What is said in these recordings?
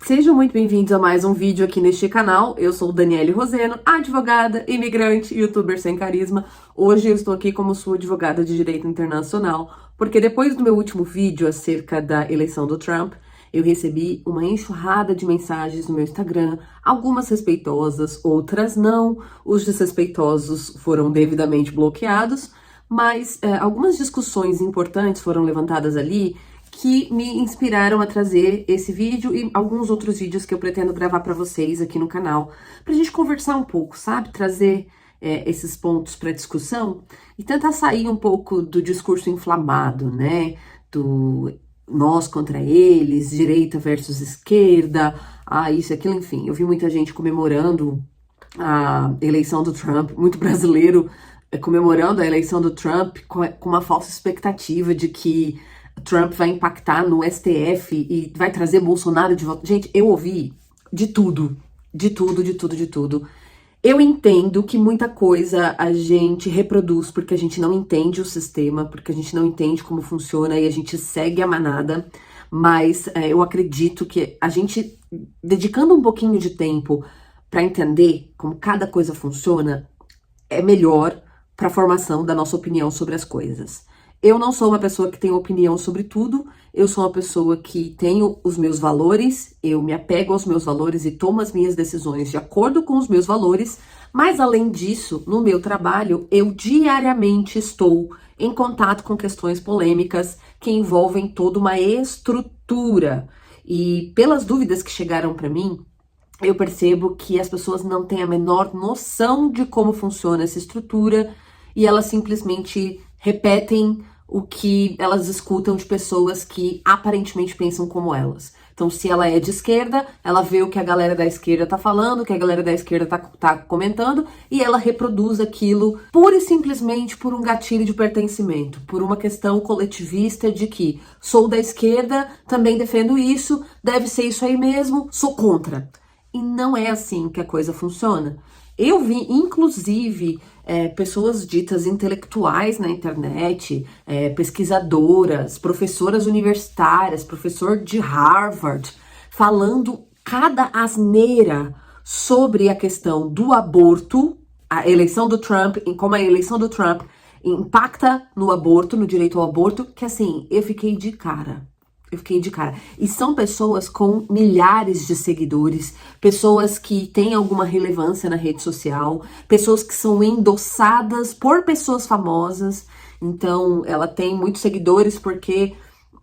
Sejam muito bem-vindos a mais um vídeo aqui neste canal. Eu sou Daniele Roseno, advogada, imigrante, youtuber sem carisma. Hoje eu estou aqui como sua advogada de direito internacional, porque depois do meu último vídeo acerca da eleição do Trump, eu recebi uma enxurrada de mensagens no meu Instagram, algumas respeitosas, outras não. Os desrespeitosos foram devidamente bloqueados, mas algumas discussões importantes foram levantadas ali que me inspiraram a trazer esse vídeo e alguns outros vídeos que eu pretendo gravar para vocês aqui no canal, pra gente conversar um pouco, sabe? Trazer esses pontos para discussão e tentar sair um pouco do discurso inflamado, né? Do nós contra eles, direita versus esquerda, isso e aquilo, enfim. Eu vi muita gente comemorando a eleição do Trump, muito brasileiro comemorando a eleição do Trump com uma falsa expectativa de que Trump vai impactar no STF e vai trazer Bolsonaro de volta. Gente, eu ouvi de tudo. Eu entendo que muita coisa a gente reproduz porque a gente não entende o sistema, porque a gente não entende como funciona e a gente segue a manada, mas eu acredito que a gente, dedicando um pouquinho de tempo para entender como cada coisa funciona, é melhor para a formação da nossa opinião sobre as coisas. Eu não sou uma pessoa que tem opinião sobre tudo, eu sou uma pessoa que tenho os meus valores, eu me apego aos meus valores e tomo as minhas decisões de acordo com os meus valores, mas além disso, no meu trabalho, eu diariamente estou em contato com questões polêmicas que envolvem toda uma estrutura. E pelas dúvidas que chegaram para mim, eu percebo que as pessoas não têm a menor noção de como funciona essa estrutura e elas simplesmente repetem o que elas escutam de pessoas que aparentemente pensam como elas. Então, se ela é de esquerda, ela vê o que a galera da esquerda tá falando, o que a galera da esquerda tá comentando, e ela reproduz aquilo pura e simplesmente por um gatilho de pertencimento, por uma questão coletivista de que sou da esquerda, também defendo isso, deve ser isso aí mesmo, sou contra. E não é assim que a coisa funciona. Eu vi, inclusive, pessoas ditas intelectuais na internet, pesquisadoras, professoras universitárias, professor de Harvard, falando cada asneira sobre a questão do aborto, a eleição do Trump, e como a eleição do Trump impacta no aborto, no direito ao aborto, que assim, eu fiquei de cara. E são pessoas com milhares de seguidores, pessoas que têm alguma relevância na rede social, pessoas que são endossadas por pessoas famosas. Então, ela tem muitos seguidores porque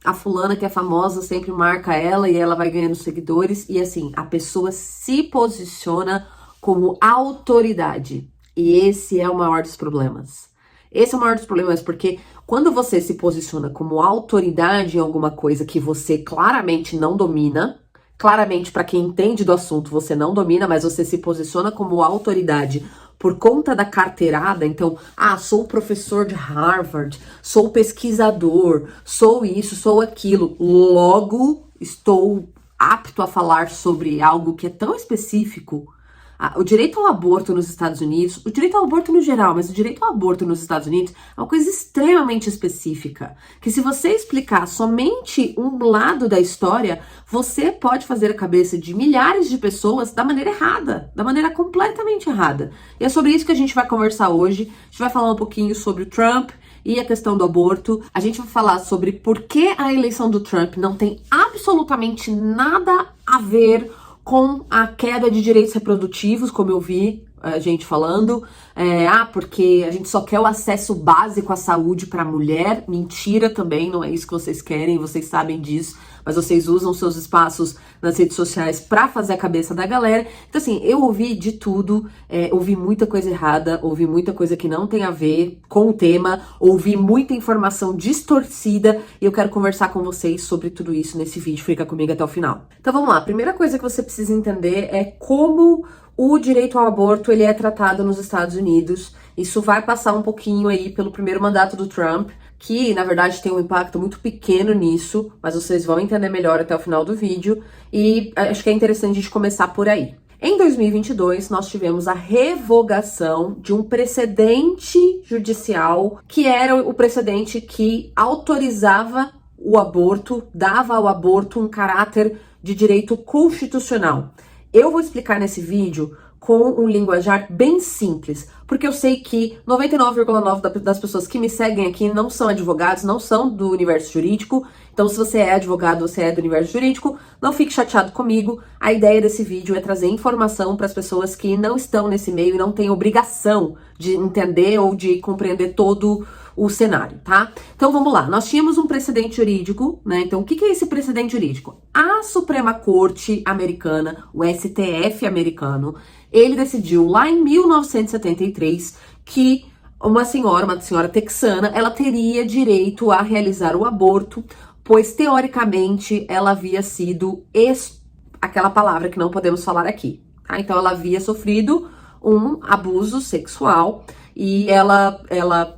a fulana que é famosa sempre marca ela e ela vai ganhando seguidores. E assim, a pessoa se posiciona como autoridade. E esse é o maior dos problemas. Esse é o maior dos problemas, porque quando você se posiciona como autoridade em alguma coisa que você claramente não domina, claramente para quem entende do assunto você não domina, mas você se posiciona como autoridade por conta da carteirada, então, sou professor de Harvard, sou pesquisador, sou isso, sou aquilo, logo estou apto a falar sobre algo que é tão específico. O direito ao aborto nos Estados Unidos, o direito ao aborto no geral, mas o direito ao aborto nos Estados Unidos é uma coisa extremamente específica, que se você explicar somente um lado da história, você pode fazer a cabeça de milhares de pessoas da maneira errada, da maneira completamente errada. E é sobre isso que a gente vai conversar hoje. A gente vai falar um pouquinho sobre o Trump e a questão do aborto. A gente vai falar sobre por que a eleição do Trump não tem absolutamente nada a ver com a queda de direitos reprodutivos, como eu vi a gente falando, porque a gente só quer o acesso básico à saúde para a mulher. Mentira também, não é isso que vocês querem, vocês sabem disso, mas vocês usam seus espaços nas redes sociais para fazer a cabeça da galera. Então assim, eu ouvi de tudo, ouvi muita coisa errada, ouvi muita coisa que não tem a ver com o tema, ouvi muita informação distorcida e eu quero conversar com vocês sobre tudo isso nesse vídeo, fica comigo até o final. Então vamos lá, a primeira coisa que você precisa entender é como o direito ao aborto ele é tratado nos Estados Unidos. Isso vai passar um pouquinho aí pelo primeiro mandato do Trump, que na verdade tem um impacto muito pequeno nisso, mas vocês vão entender melhor até o final do vídeo, e acho que é interessante a gente começar por aí. Em 2022, nós tivemos a revogação de um precedente judicial, que era o precedente que autorizava o aborto, dava ao aborto um caráter de direito constitucional. Eu vou explicar nesse vídeo com um linguajar bem simples, porque eu sei que 99,9% das pessoas que me seguem aqui não são advogados, não são do universo jurídico. Então, se você é advogado, você é do universo jurídico, não fique chateado comigo. A ideia desse vídeo é trazer informação para as pessoas que não estão nesse meio e não têm obrigação de entender ou de compreender todo o cenário, tá? Então vamos lá, nós tínhamos um precedente jurídico, né? Então o que é esse precedente jurídico? A Suprema Corte americana, o STF americano, ele decidiu lá em 1973 que uma senhora texana, ela teria direito a realizar o aborto, pois teoricamente ela havia sido aquela palavra que não podemos falar aqui, tá? Então ela havia sofrido um abuso sexual e ela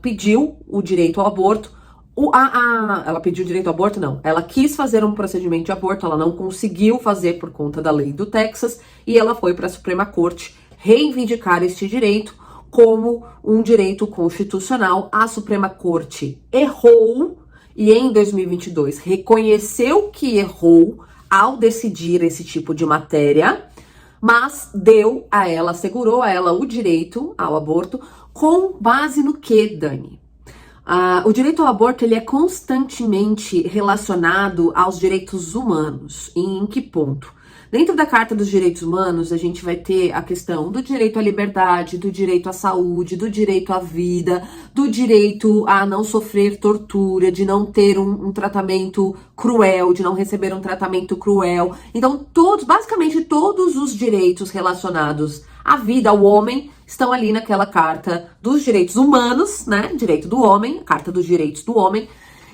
pediu o direito ao aborto. Ela pediu direito ao aborto? Não. Ela quis fazer um procedimento de aborto, ela não conseguiu fazer por conta da lei do Texas e ela foi para a Suprema Corte reivindicar este direito como um direito constitucional. A Suprema Corte errou e em 2022 reconheceu que errou ao decidir esse tipo de matéria, mas deu a ela, assegurou a ela o direito ao aborto com base no que, Dani? O direito ao aborto ele é constantemente relacionado aos direitos humanos. E em que ponto? Dentro da Carta dos Direitos Humanos, a gente vai ter a questão do direito à liberdade, do direito à saúde, do direito à vida, do direito a não sofrer tortura, de não ter um tratamento cruel, de não receber um tratamento cruel. Então, basicamente todos os direitos relacionados à vida, ao homem, estão ali naquela Carta dos Direitos Humanos, né? Direito do homem, Carta dos Direitos do Homem.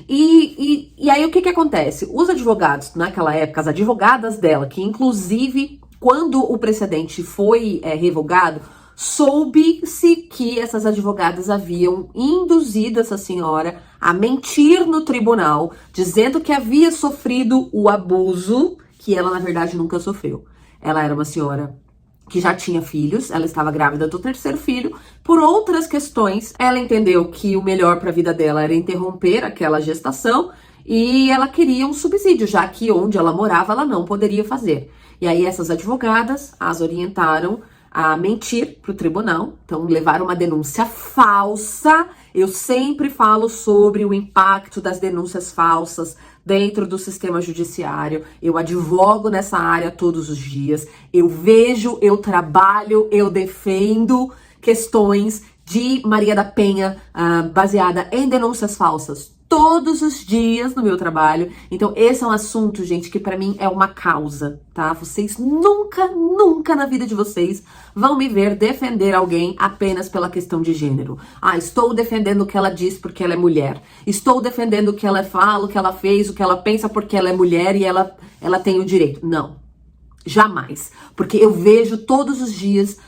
E aí o que acontece? Os advogados, naquela época, as advogadas dela, que inclusive, quando o precedente foi revogado, soube-se que essas advogadas haviam induzido essa senhora a mentir no tribunal, dizendo que havia sofrido o abuso, que ela, na verdade, nunca sofreu. Ela era uma senhora que já tinha filhos, ela estava grávida do terceiro filho. Por outras questões, ela entendeu que o melhor para a vida dela era interromper aquela gestação e ela queria um subsídio, já que onde ela morava ela não poderia fazer. E aí essas advogadas as orientaram a mentir para o tribunal, então levaram uma denúncia falsa. Eu sempre falo sobre o impacto das denúncias falsas dentro do sistema judiciário. Eu advogo nessa área todos os dias. Eu vejo, eu trabalho, eu defendo questões de Maria da Penha baseada em denúncias falsas todos os dias no meu trabalho. Então esse é um assunto, gente, que pra mim é uma causa, tá? Vocês nunca na vida de vocês vão me ver defender alguém apenas pela questão de gênero. Estou defendendo o que ela diz porque ela é mulher. Estou defendendo o que ela fala, o que ela fez, o que ela pensa porque ela é mulher e ela tem o direito. Não, jamais. Porque eu vejo todos os dias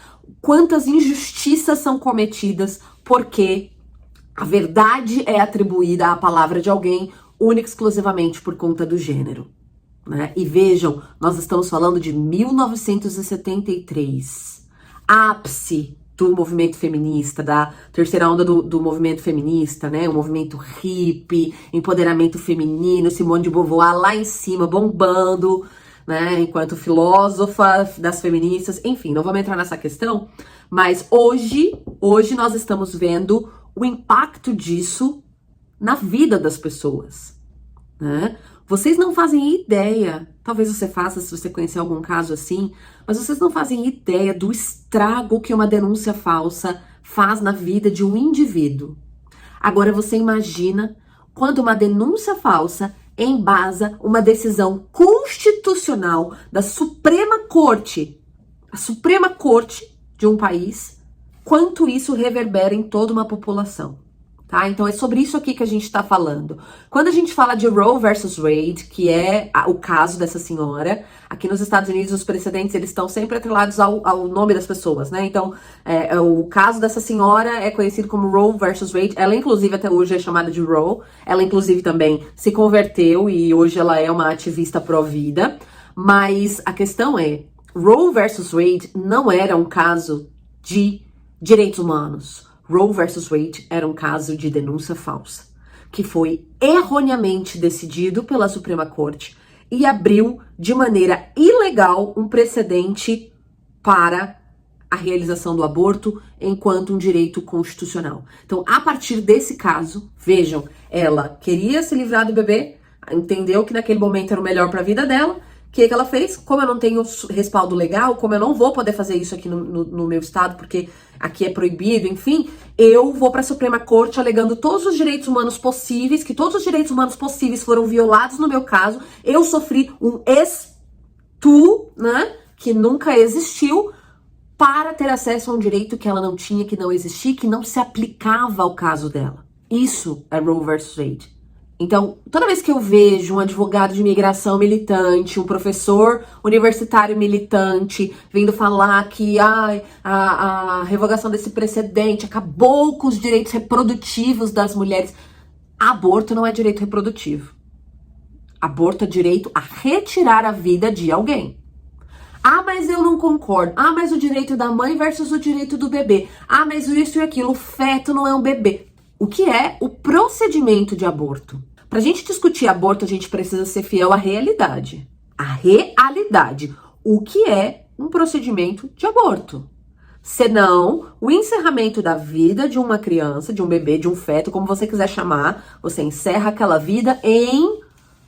quantas injustiças são cometidas porque a verdade é atribuída à palavra de alguém única e exclusivamente por conta do gênero, né? E vejam, nós estamos falando de 1973, ápice do movimento feminista, da terceira onda do movimento feminista, né? O movimento hippie, empoderamento feminino, Simone de Beauvoir lá em cima, bombando, né? Enquanto filósofa das feministas, enfim, não vamos entrar nessa questão, mas hoje nós estamos vendo o impacto disso na vida das pessoas, né? Vocês não fazem ideia, talvez você faça se você conhecer algum caso assim, mas vocês não fazem ideia do estrago que uma denúncia falsa faz na vida de um indivíduo. Agora você imagina quando uma denúncia falsa embasa uma decisão constitucional da Suprema Corte, a Suprema Corte de um país, quanto isso reverbera em toda uma população, tá? Então é sobre isso aqui que a gente tá falando. Quando a gente fala de Roe versus Wade, que é o caso dessa senhora, aqui nos Estados Unidos os precedentes eles estão sempre atrelados ao nome das pessoas, né? Então o caso dessa senhora é conhecido como Roe versus Wade. Ela inclusive até hoje é chamada de Roe. Ela inclusive também se converteu e hoje ela é uma ativista pró-vida. Mas a questão é, Roe versus Wade não era um caso de direitos humanos. Roe versus Wade era um caso de denúncia falsa, que foi erroneamente decidido pela Suprema Corte e abriu de maneira ilegal um precedente para a realização do aborto enquanto um direito constitucional. Então, a partir desse caso, vejam, ela queria se livrar do bebê, entendeu que naquele momento era o melhor para a vida dela. O que ela fez? Como eu não tenho respaldo legal, como eu não vou poder fazer isso aqui no meu estado, porque aqui é proibido, enfim, eu vou para a Suprema Corte alegando todos os direitos humanos possíveis, que todos os direitos humanos possíveis foram violados no meu caso. Eu sofri um né, que nunca existiu, para ter acesso a um direito que ela não tinha, que não existia, que não se aplicava ao caso dela. Isso é Roe vs. Wade. Então, toda vez que eu vejo um advogado de imigração militante, um professor universitário militante, vindo falar que a revogação desse precedente acabou com os direitos reprodutivos das mulheres, aborto não é direito reprodutivo. Aborto é direito a retirar a vida de alguém. Ah, mas eu não concordo. Ah, mas o direito da mãe versus o direito do bebê. Ah, mas isso e aquilo. O feto não é um bebê. O que é o procedimento de aborto? Pra gente discutir aborto, a gente precisa ser fiel à realidade. A realidade. O que é um procedimento de aborto? Senão, o encerramento da vida de uma criança, de um bebê, de um feto, como você quiser chamar, você encerra aquela vida em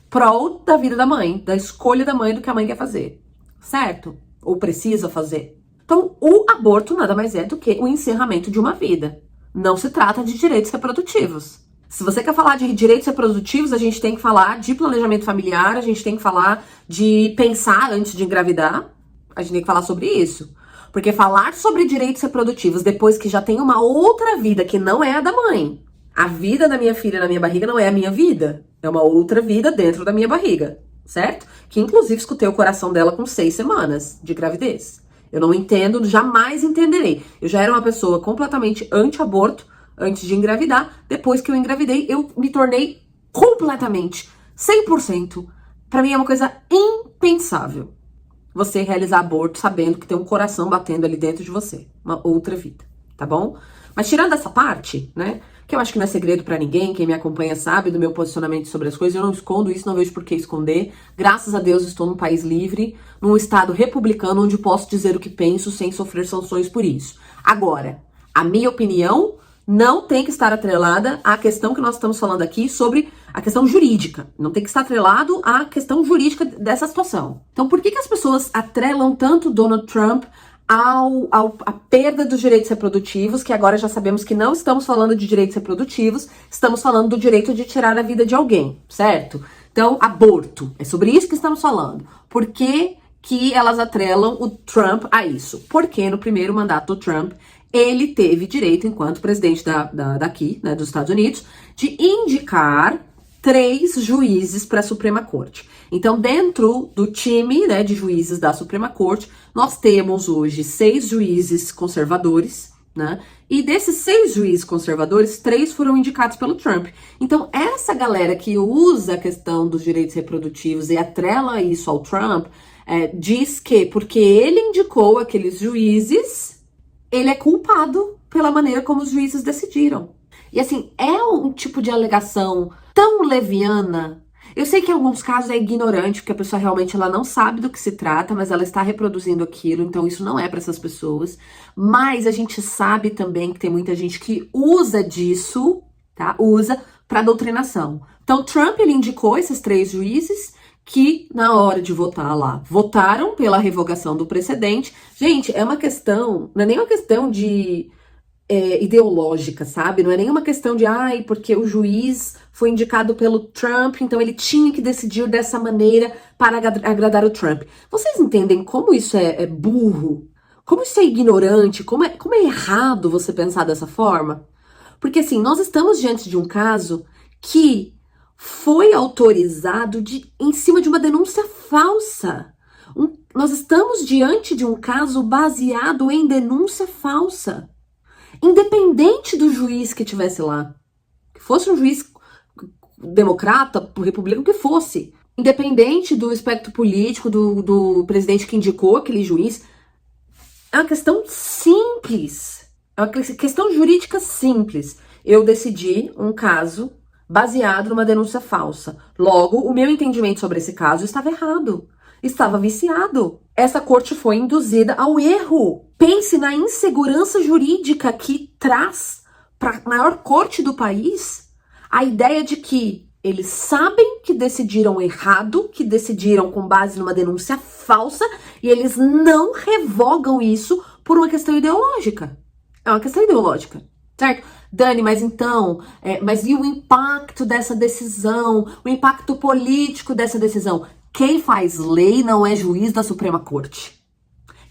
prol da vida da mãe, da escolha da mãe do que a mãe quer fazer. Certo? Ou precisa fazer. Então, o aborto nada mais é do que o encerramento de uma vida. Não se trata de direitos reprodutivos. Se você quer falar de direitos reprodutivos, a gente tem que falar de planejamento familiar, a gente tem que falar de pensar antes de engravidar, a gente tem que falar sobre isso. Porque falar sobre direitos reprodutivos depois que já tem uma outra vida que não é a da mãe. A vida da minha filha na minha barriga não é a minha vida. É uma outra vida dentro da minha barriga. Certo? Que inclusive escutei o coração dela com 6 semanas de gravidez. Eu não entendo, jamais entenderei. Eu já era uma pessoa completamente anti-aborto antes de engravidar. Depois que eu engravidei, eu me tornei completamente, 100%. Pra mim é uma coisa impensável você realizar aborto sabendo que tem um coração batendo ali dentro de você. Uma outra vida, tá bom? Mas tirando essa parte, né? Que eu acho que não é segredo pra ninguém, quem me acompanha sabe do meu posicionamento sobre as coisas, eu não escondo isso, não vejo por que esconder. Graças a Deus estou num país livre, num estado republicano, onde posso dizer o que penso sem sofrer sanções por isso. Agora, a minha opinião não tem que estar atrelada à questão que nós estamos falando aqui sobre a questão jurídica. Não tem que estar atrelado à questão jurídica dessa situação. Então, por que as pessoas atrelam tanto Donald Trump a perda dos direitos reprodutivos, que agora já sabemos que não estamos falando de direitos reprodutivos, estamos falando do direito de tirar a vida de alguém, certo? Então, aborto, é sobre isso que estamos falando. Por que que elas atrelam o Trump a isso? Porque no primeiro mandato do Trump, ele teve direito, enquanto presidente daqui, né, dos Estados Unidos, de indicar 3 juízes para a Suprema Corte. Então, dentro do time, né, de juízes da Suprema Corte, nós temos hoje 6 juízes conservadores, né? E desses 6 juízes conservadores, 3 foram indicados pelo Trump. Então, essa galera que usa a questão dos direitos reprodutivos e atrela isso ao Trump, diz que porque ele indicou aqueles juízes, ele é culpado pela maneira como os juízes decidiram. E assim, é um tipo de alegação tão leviana. Eu sei que em alguns casos é ignorante, porque a pessoa realmente ela não sabe do que se trata, mas ela está reproduzindo aquilo, então isso não é para essas pessoas. Mas a gente sabe também que tem muita gente que usa disso, tá? Usa para doutrinação. Então Trump, ele indicou esses 3 juízes que na hora de votar lá, votaram pela revogação do precedente. Gente, é uma questão, não é nem uma questão de ideológica, sabe? Não é nenhuma questão de, porque o juiz foi indicado pelo Trump, então ele tinha que decidir dessa maneira para agradar o Trump. Vocês entendem como isso é burro? Como isso é ignorante? Como é errado você pensar dessa forma? Porque assim, nós estamos diante de um caso que foi autorizado em cima de uma denúncia falsa. Nós estamos diante de um caso baseado em denúncia falsa. Independente do juiz que estivesse lá, que fosse um juiz democrata, republicano, que fosse, independente do espectro político, do presidente que indicou aquele juiz, é uma questão simples, é uma questão jurídica simples. Eu decidi um caso baseado numa denúncia falsa. Logo, o meu entendimento sobre esse caso estava errado. Estava viciado. Essa corte foi induzida ao erro. Pense na insegurança jurídica que traz para a maior corte do país a ideia de que eles sabem que decidiram errado, que decidiram com base numa denúncia falsa, e eles não revogam isso por uma questão ideológica. É uma questão ideológica, certo? Dani, mas então, mas e o impacto dessa decisão? O impacto político dessa decisão? Quem faz lei não é juiz da Suprema Corte.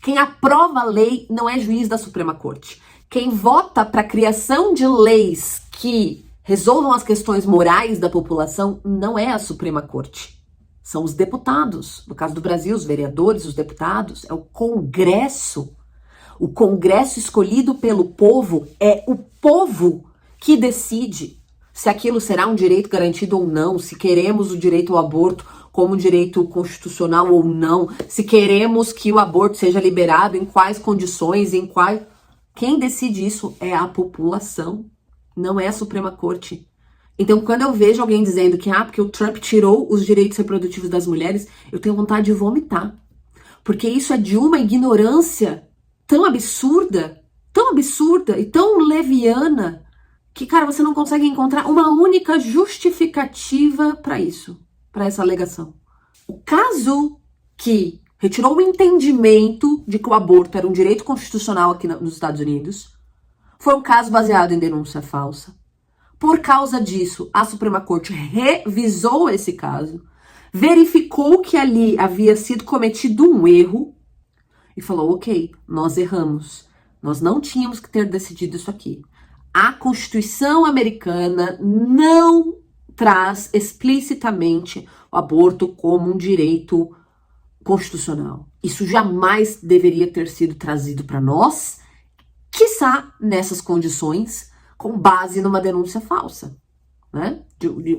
Quem aprova a lei não é juiz da Suprema Corte. Quem vota para a criação de leis que resolvam as questões morais da população não é a Suprema Corte. São os deputados. No caso do Brasil, os vereadores, os deputados. É o Congresso. O Congresso escolhido pelo povo é o povo que decide se aquilo será um direito garantido ou não, se queremos o direito ao aborto como um direito constitucional ou não, se queremos que o aborto seja liberado, em quais condições, em quais... Quem decide isso é a população, não é a Suprema Corte. Então, quando eu vejo alguém dizendo que, porque o Trump tirou os direitos reprodutivos das mulheres, eu tenho vontade de vomitar. Porque isso é de uma ignorância tão absurda e tão leviana, que, cara, você não consegue encontrar uma única justificativa para isso, para essa alegação. O caso que retirou o entendimento de que o aborto era um direito constitucional aqui nos Estados Unidos foi um caso baseado em denúncia falsa. Por causa disso, a Suprema Corte revisou esse caso, verificou que ali havia sido cometido um erro e falou, ok, nós erramos. Nós não tínhamos que ter decidido isso aqui. A Constituição americana não traz explicitamente o aborto como um direito constitucional. Isso jamais deveria ter sido trazido para nós, quiçá nessas condições, com base numa denúncia falsa, né?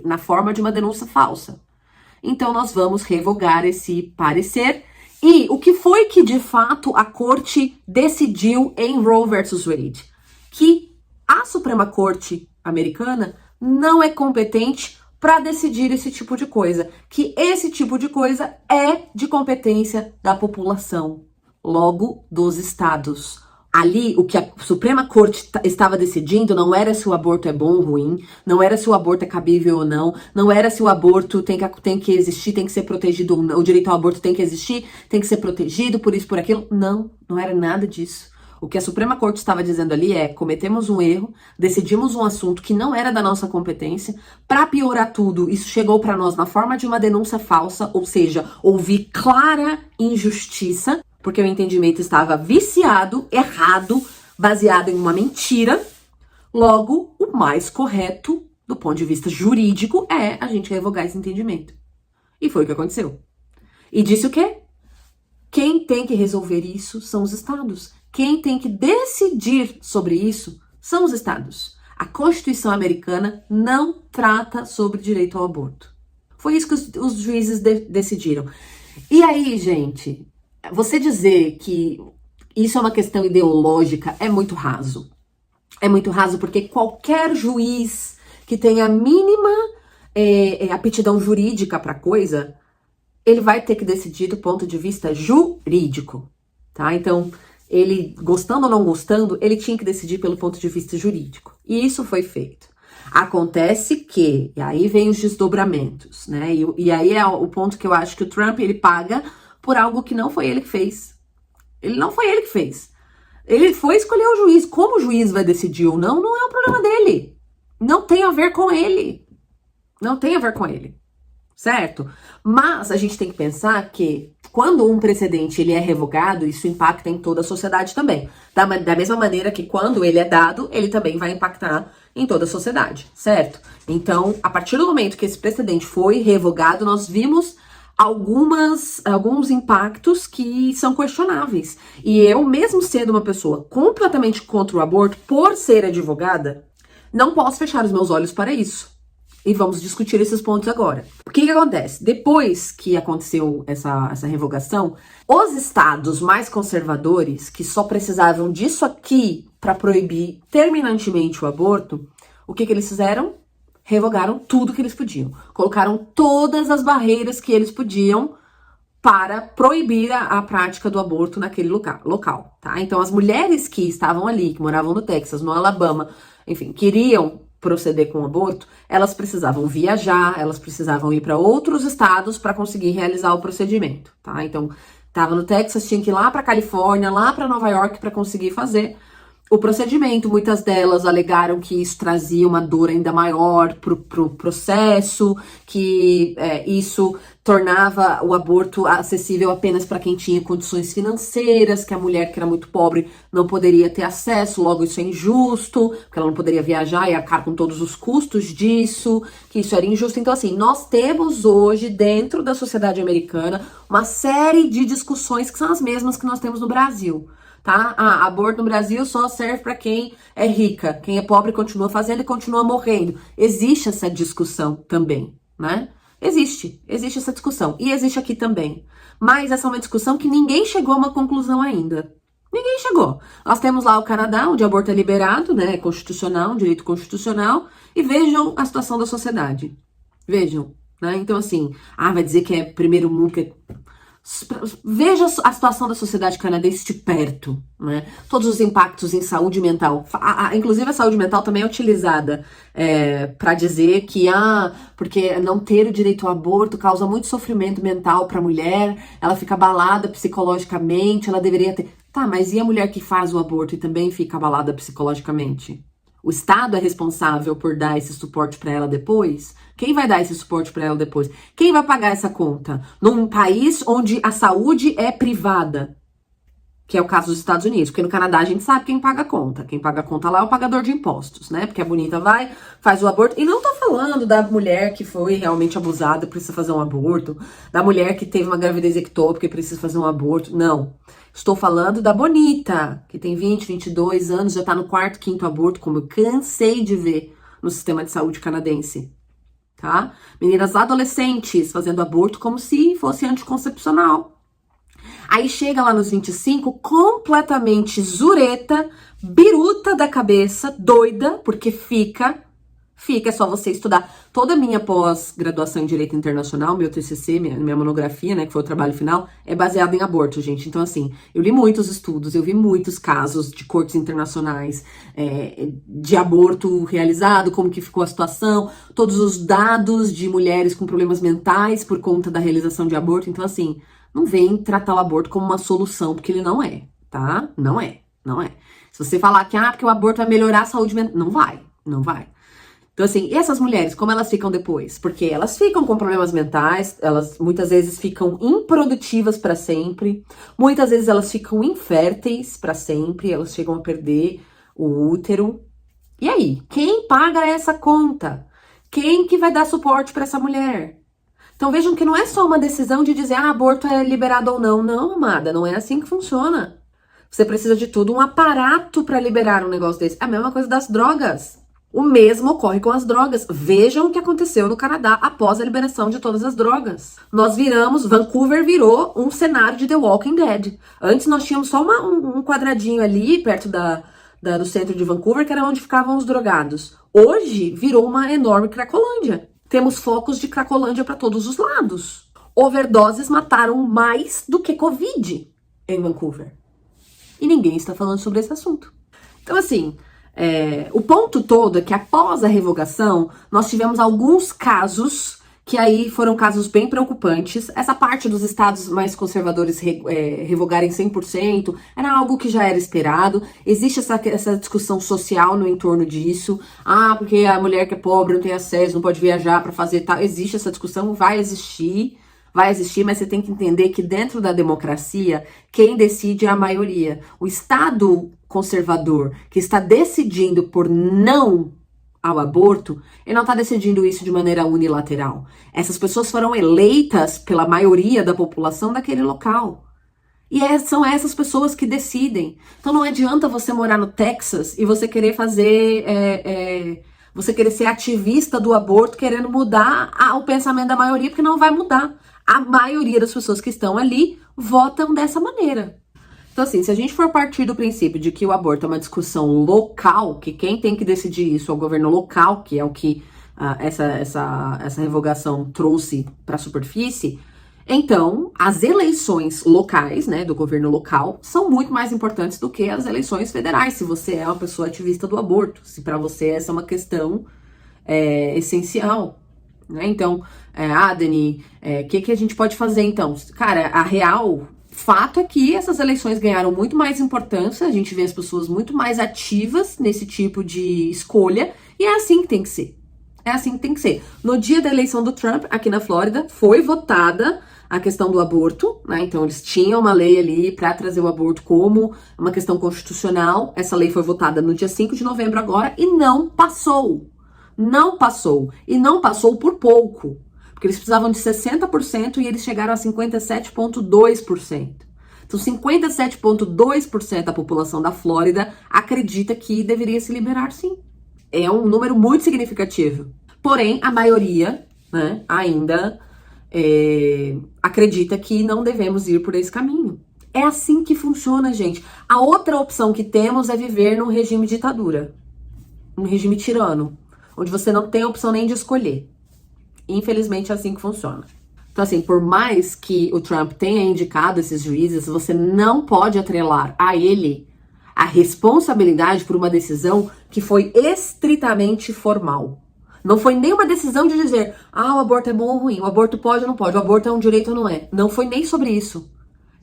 Na forma de uma denúncia falsa. Então nós vamos revogar esse parecer. E o que foi que de fato a corte decidiu em Roe versus Wade? Que a Suprema Corte americana não é competente para decidir esse tipo de coisa, que esse tipo de coisa é de competência da população, logo dos estados. Ali, o que a Suprema Corte estava decidindo não era se o aborto é bom ou ruim, não era se o aborto é cabível ou não, não era se o aborto tem que existir, tem que ser protegido ou não, o direito ao aborto tem que existir, tem que ser protegido, por isso, por aquilo. Não era nada disso. O que a Suprema Corte estava dizendo ali é, cometemos um erro, decidimos um assunto que não era da nossa competência, para piorar tudo, isso chegou para nós na forma de uma denúncia falsa, ou seja, houve clara injustiça, porque o entendimento estava viciado, errado, baseado em uma mentira. Logo, o mais correto, do ponto de vista jurídico, é a gente revogar esse entendimento. E foi o que aconteceu. E disse o quê? Quem tem que resolver isso são os estados. Quem tem que decidir sobre isso são os estados. A Constituição americana não trata sobre direito ao aborto. Foi isso que os juízes decidiram. E aí, gente, você dizer que isso é uma questão ideológica é muito raso. É muito raso porque qualquer juiz que tenha a mínima aptidão jurídica para a coisa, ele vai ter que decidir do ponto de vista jurídico, tá? Então, ele, gostando ou não gostando, ele tinha que decidir pelo ponto de vista jurídico. E isso foi feito. Acontece que, e aí vem os desdobramentos, né? E aí é o ponto que eu acho que o Trump, ele paga por algo que não foi ele que fez. Não foi ele que fez. Ele foi escolher o juiz. Como o juiz vai decidir ou não, não é o problema dele. Não tem a ver com ele. Não tem a ver com ele. Certo? Mas a gente tem que pensar que quando um precedente ele é revogado, isso impacta em toda a sociedade também. Da mesma maneira que quando ele é dado, ele também vai impactar em toda a sociedade, certo? Então, a partir do momento que esse precedente foi revogado, nós vimos alguns impactos que são questionáveis. E eu, mesmo sendo uma pessoa completamente contra o aborto, por ser advogada, não posso fechar os meus olhos para isso. E vamos discutir esses pontos agora. O que acontece? Depois que aconteceu essa revogação, os estados mais conservadores, que só precisavam disso aqui para proibir terminantemente o aborto, o que eles fizeram? revogaram tudo que eles podiam. Colocaram todas as barreiras que eles podiam para proibir a prática do aborto naquele local, tá? Então, as mulheres que estavam ali, que moravam no Texas, no Alabama, enfim, queriam proceder com o aborto, elas precisavam viajar, elas precisavam ir para outros estados para conseguir realizar o procedimento, tá? Então, tava no Texas, tinha que ir lá para Califórnia, lá para Nova York para conseguir fazer o procedimento. Muitas delas alegaram que isso trazia uma dor ainda maior pro processo, que isso tornava o aborto acessível apenas para quem tinha condições financeiras, que a mulher que era muito pobre não poderia ter acesso, logo isso é injusto, porque ela não poderia viajar e arcar com todos os custos disso, que isso era injusto. Então, assim, nós temos hoje, dentro da sociedade americana, uma série de discussões que são as mesmas que nós temos no Brasil. Tá? Aborto no Brasil só serve para quem é rica, quem é pobre continua fazendo e continua morrendo. Existe essa discussão também, né? Existe essa discussão e existe aqui também. Mas essa é uma discussão que ninguém chegou a uma conclusão ainda. Ninguém chegou. Nós temos lá o Canadá, onde o aborto é liberado, né? É constitucional, um direito constitucional, e vejam a situação da sociedade. Vejam, né? Então, assim, vai dizer que é primeiro mundo, que é... Veja a situação da sociedade canadense de perto, né? Todos os impactos em saúde mental. Inclusive a saúde mental também é utilizada para dizer que porque não ter o direito ao aborto causa muito sofrimento mental para a mulher, ela fica abalada psicologicamente, ela deveria ter... Tá, mas e a mulher que faz o aborto e também fica abalada psicologicamente? O Estado é responsável por dar esse suporte para ela depois? Quem vai dar esse suporte para ela depois? Quem vai pagar essa conta? Num país onde a saúde é privada, que é o caso dos Estados Unidos, porque no Canadá a gente sabe quem paga a conta. Quem paga a conta lá é o pagador de impostos, né? Porque a bonita vai, faz o aborto. E não tô falando da mulher que foi realmente abusada e precisa fazer um aborto, da mulher que teve uma gravidez ectópica e precisa fazer um aborto. Não. Estou falando da bonita, que tem 20, 22 anos, já tá no quarto, quinto aborto, como eu cansei de ver no sistema de saúde canadense. Tá? Meninas adolescentes fazendo aborto como se fosse anticoncepcional. Aí chega lá nos 25, completamente zureta, biruta da cabeça, doida, porque é só você estudar. Toda a minha pós-graduação em Direito Internacional, meu TCC, minha monografia, né, que foi o trabalho final, é baseada em aborto, gente. Então, assim, eu li muitos estudos, eu vi muitos casos de cortes internacionais de aborto realizado, como que ficou a situação, todos os dados de mulheres com problemas mentais por conta da realização de aborto. Então, assim, não vem tratar o aborto como uma solução, porque ele não é, tá? Não é. Se você falar que, porque o aborto vai melhorar a saúde mental, não vai. Então, assim, e essas mulheres, como elas ficam depois? Porque elas ficam com problemas mentais, elas muitas vezes ficam improdutivas para sempre, muitas vezes elas ficam inférteis para sempre, elas chegam a perder o útero. E aí, quem paga essa conta? Quem que vai dar suporte para essa mulher? Então vejam que não é só uma decisão de dizer, aborto é liberado ou não. Não, amada, não é assim que funciona. Você precisa de tudo, um aparato para liberar um negócio desse. É a mesma coisa das drogas. O mesmo ocorre com as drogas. Vejam o que aconteceu no Canadá após a liberação de todas as drogas. Vancouver virou um cenário de The Walking Dead. Antes nós tínhamos só um quadradinho ali, perto do centro de Vancouver, que era onde ficavam os drogados. Hoje virou uma enorme cracolândia. Temos focos de cracolândia para todos os lados. Overdoses mataram mais do que Covid em Vancouver. E ninguém está falando sobre esse assunto. Então, assim... o ponto todo é que após a revogação, nós tivemos alguns casos que aí foram casos bem preocupantes. Essa parte dos estados mais conservadores revogarem 100% era algo que já era esperado. Existe essa discussão social no entorno disso. Porque a mulher que é pobre não tem acesso, não pode viajar para fazer tal. Existe essa discussão, vai existir, mas você tem que entender que dentro da democracia, quem decide é a maioria. O estado conservador que está decidindo por não ao aborto, ele não está decidindo isso de maneira unilateral. Essas pessoas foram eleitas pela maioria da população daquele local. E são essas pessoas que decidem. Então não adianta você morar no Texas e você querer fazer... você querer ser ativista do aborto, querendo mudar o pensamento da maioria, porque não vai mudar. A maioria das pessoas que estão ali votam dessa maneira. Então, assim, se a gente for partir do princípio de que o aborto é uma discussão local, que quem tem que decidir isso é o governo local, que é o que essa revogação trouxe para a superfície, então as eleições locais, né, do governo local, são muito mais importantes do que as eleições federais, se você é uma pessoa ativista do aborto, se para você essa é uma questão essencial. Né? Então, Dani, o que a gente pode fazer então? Cara, a real fato é que essas eleições ganharam muito mais importância, a gente vê as pessoas muito mais ativas nesse tipo de escolha, e é assim que tem que ser. É assim que tem que ser. No dia da eleição do Trump, aqui na Flórida, foi votada a questão do aborto, né? Então eles tinham uma lei ali para trazer o aborto como uma questão constitucional. Essa lei foi votada no dia 5 de novembro agora e não passou. Não passou. E não passou por pouco. Porque eles precisavam de 60% e eles chegaram a 57,2%. Então, 57,2% da população da Flórida acredita que deveria se liberar, sim. É um número muito significativo. Porém, a maioria, né, ainda acredita que não devemos ir por esse caminho. É assim que funciona, gente. A outra opção que temos é viver num regime de ditadura. Um regime tirano. Onde você não tem a opção nem de escolher. Infelizmente é assim que funciona. Então assim, por mais que o Trump tenha indicado esses juízes, você não pode atrelar a ele a responsabilidade por uma decisão que foi estritamente formal. Não foi nem uma decisão de dizer, o aborto é bom ou ruim, o aborto pode ou não pode, o aborto é um direito ou não é. Não foi nem sobre isso.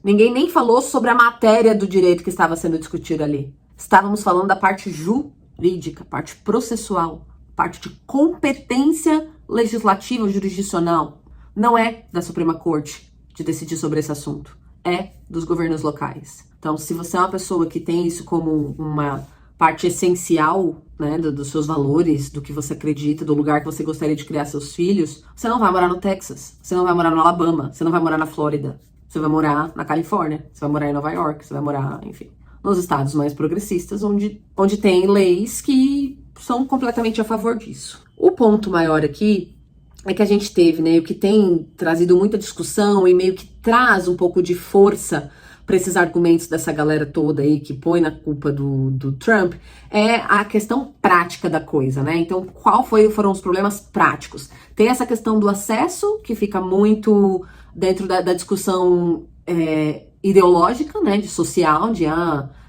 Ninguém nem falou sobre a matéria do direito que estava sendo discutido ali. Estávamos falando da parte jurídica, parte processual, parte de competência legislativa, jurisdicional. Não é da Suprema Corte de decidir sobre esse assunto. É dos governos locais. Então, se você é uma pessoa que tem isso como uma parte essencial, né, dos seus valores, do que você acredita, do lugar que você gostaria de criar seus filhos, você não vai morar no Texas, você não vai morar no Alabama, você não vai morar na Flórida, você vai morar na Califórnia, você vai morar em Nova York, você vai morar, enfim, nos estados mais progressistas, onde tem leis que são completamente a favor disso. O ponto maior aqui é que a gente teve, né, o que tem trazido muita discussão e meio que traz um pouco de força para esses argumentos dessa galera toda aí que põe na culpa do Trump, é a questão prática da coisa, né? Então, foram os problemas práticos? Tem essa questão do acesso, que fica muito dentro da discussão ideológica, né, de social, de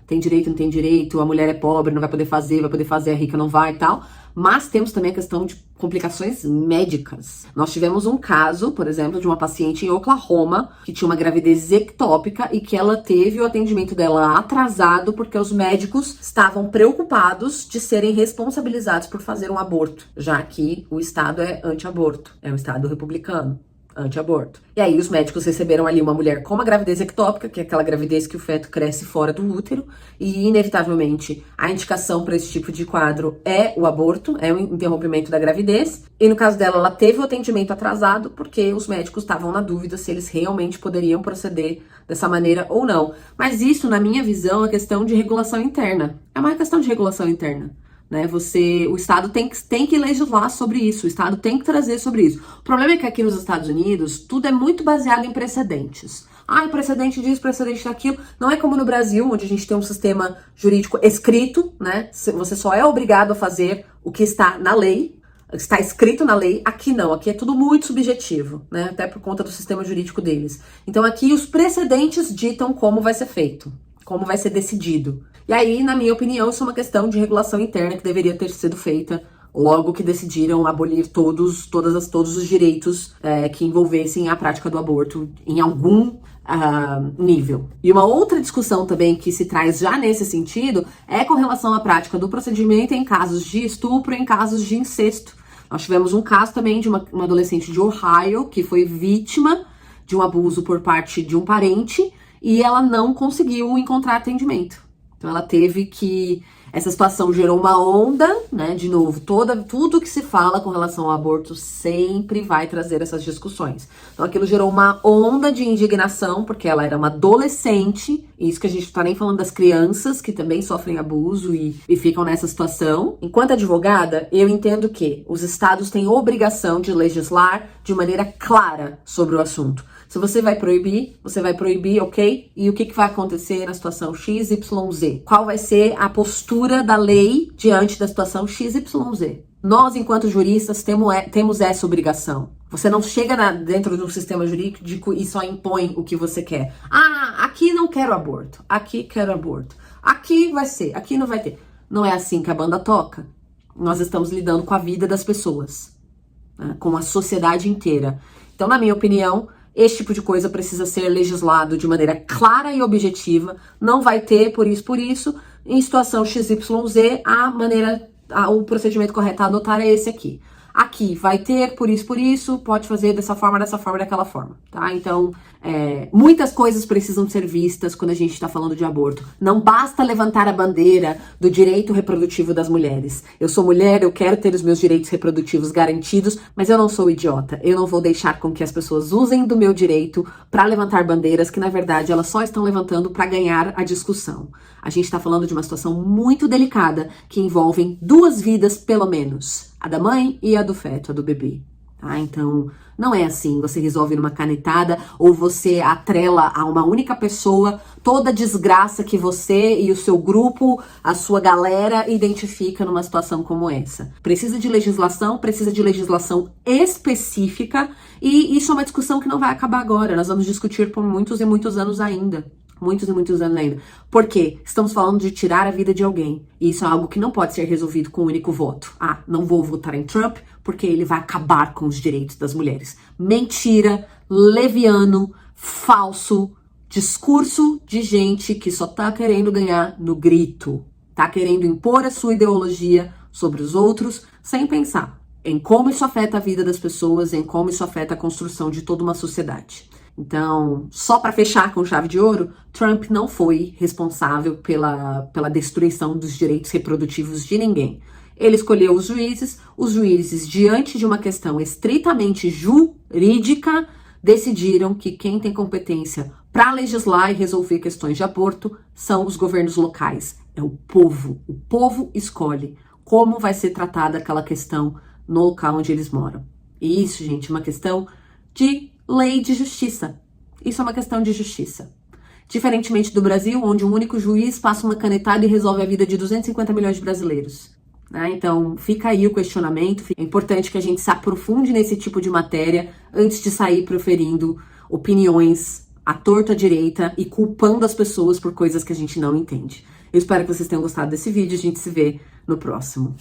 tem direito, não tem direito, a mulher é pobre, não vai poder fazer, a rica não vai e tal. Mas temos também a questão de complicações médicas. Nós tivemos um caso, por exemplo, de uma paciente em Oklahoma que tinha uma gravidez ectópica e que ela teve o atendimento dela atrasado porque os médicos estavam preocupados de serem responsabilizados por fazer um aborto, já que o estado é anti-aborto, é um estado republicano. Anti-aborto. E aí os médicos receberam ali uma mulher com uma gravidez ectópica, que é aquela gravidez que o feto cresce fora do útero, e inevitavelmente a indicação para esse tipo de quadro é o aborto, é o interrompimento da gravidez. E no caso dela, ela teve o atendimento atrasado porque os médicos estavam na dúvida se eles realmente poderiam proceder dessa maneira ou não. Mas isso, na minha visão, é questão de regulação interna. É uma questão de regulação interna. Né, o Estado tem que legislar sobre isso, o Estado tem que trazer sobre isso. O problema é que aqui nos Estados Unidos, tudo é muito baseado em precedentes. O precedente disso, precedente daquilo. Não é como no Brasil, onde a gente tem um sistema jurídico escrito, né? Você só é obrigado a fazer o que está na lei, está escrito na lei. Aqui não, aqui é tudo muito subjetivo, né? Até por conta do sistema jurídico deles. Então aqui os precedentes ditam como vai ser feito, como vai ser decidido. E aí, na minha opinião, isso é uma questão de regulação interna que deveria ter sido feita logo que decidiram abolir todos os direitos que envolvessem a prática do aborto em algum nível. E uma outra discussão também que se traz já nesse sentido é com relação à prática do procedimento em casos de estupro, em casos de incesto. Nós tivemos um caso também de uma adolescente de Ohio que foi vítima de um abuso por parte de um parente e ela não conseguiu encontrar atendimento. Então ela teve que... Essa situação gerou uma onda, né? De novo, tudo que se fala com relação ao aborto sempre vai trazer essas discussões. Então aquilo gerou uma onda de indignação, porque ela era uma adolescente, e isso que a gente não tá nem falando das crianças, que também sofrem abuso e ficam nessa situação. Enquanto advogada, eu entendo que os estados têm obrigação de legislar de maneira clara sobre o assunto. Se você vai proibir, ok? E o que vai acontecer na situação XYZ? Qual vai ser a postura da lei diante da situação XYZ? Nós, enquanto juristas, temos essa obrigação. Você não chega dentro do sistema jurídico e só impõe o que você quer. Ah, aqui não quero aborto, aqui quero aborto. Aqui vai ser, aqui não vai ter. Não é assim que a banda toca. Nós estamos lidando com a vida das pessoas, né? Com a sociedade inteira. Então, na minha opinião, esse tipo de coisa precisa ser legislado de maneira clara e objetiva. Não vai ter por isso. Em situação XYZ, o procedimento correto a adotar é esse aqui. Aqui vai ter por isso, pode fazer dessa forma, daquela forma, tá? Então, muitas coisas precisam ser vistas quando a gente está falando de aborto. Não basta levantar a bandeira do direito reprodutivo das mulheres. Eu sou mulher, eu quero ter os meus direitos reprodutivos garantidos, mas eu não sou idiota. Eu não vou deixar com que as pessoas usem do meu direito para levantar bandeiras que, na verdade, elas só estão levantando para ganhar a discussão. A gente está falando de uma situação muito delicada que envolve 2 vidas, pelo menos. A da mãe e a do feto, a do bebê. Tá? Então, não é assim, você resolve numa canetada ou você atrela a uma única pessoa toda a desgraça que você e o seu grupo, a sua galera, identifica numa situação como essa. Precisa de legislação específica e isso é uma discussão que não vai acabar agora. Nós vamos discutir por muitos e muitos anos ainda. Muitos anos ainda. Por quê? Estamos falando de tirar a vida de alguém. E isso é algo que não pode ser resolvido com um único voto. Ah, não vou votar em Trump porque ele vai acabar com os direitos das mulheres. Mentira, leviano, falso, discurso de gente que só tá querendo ganhar no grito. Tá querendo impor a sua ideologia sobre os outros sem pensar em como isso afeta a vida das pessoas, em como isso afeta a construção de toda uma sociedade. Então, só para fechar com chave de ouro, Trump não foi responsável pela destruição dos direitos reprodutivos de ninguém. Ele escolheu os juízes, diante de uma questão estritamente jurídica, decidiram que quem tem competência para legislar e resolver questões de aborto são os governos locais. É o povo escolhe como vai ser tratada aquela questão no local onde eles moram. E isso, gente, é uma questão de lei de justiça. Isso é uma questão de justiça. Diferentemente do Brasil, onde um único juiz passa uma canetada e resolve a vida de 250 milhões de brasileiros. Né? Então, fica aí o questionamento. É importante que a gente se aprofunde nesse tipo de matéria antes de sair proferindo opiniões à torta à direita e culpando as pessoas por coisas que a gente não entende. Eu espero que vocês tenham gostado desse vídeo. A gente se vê no próximo.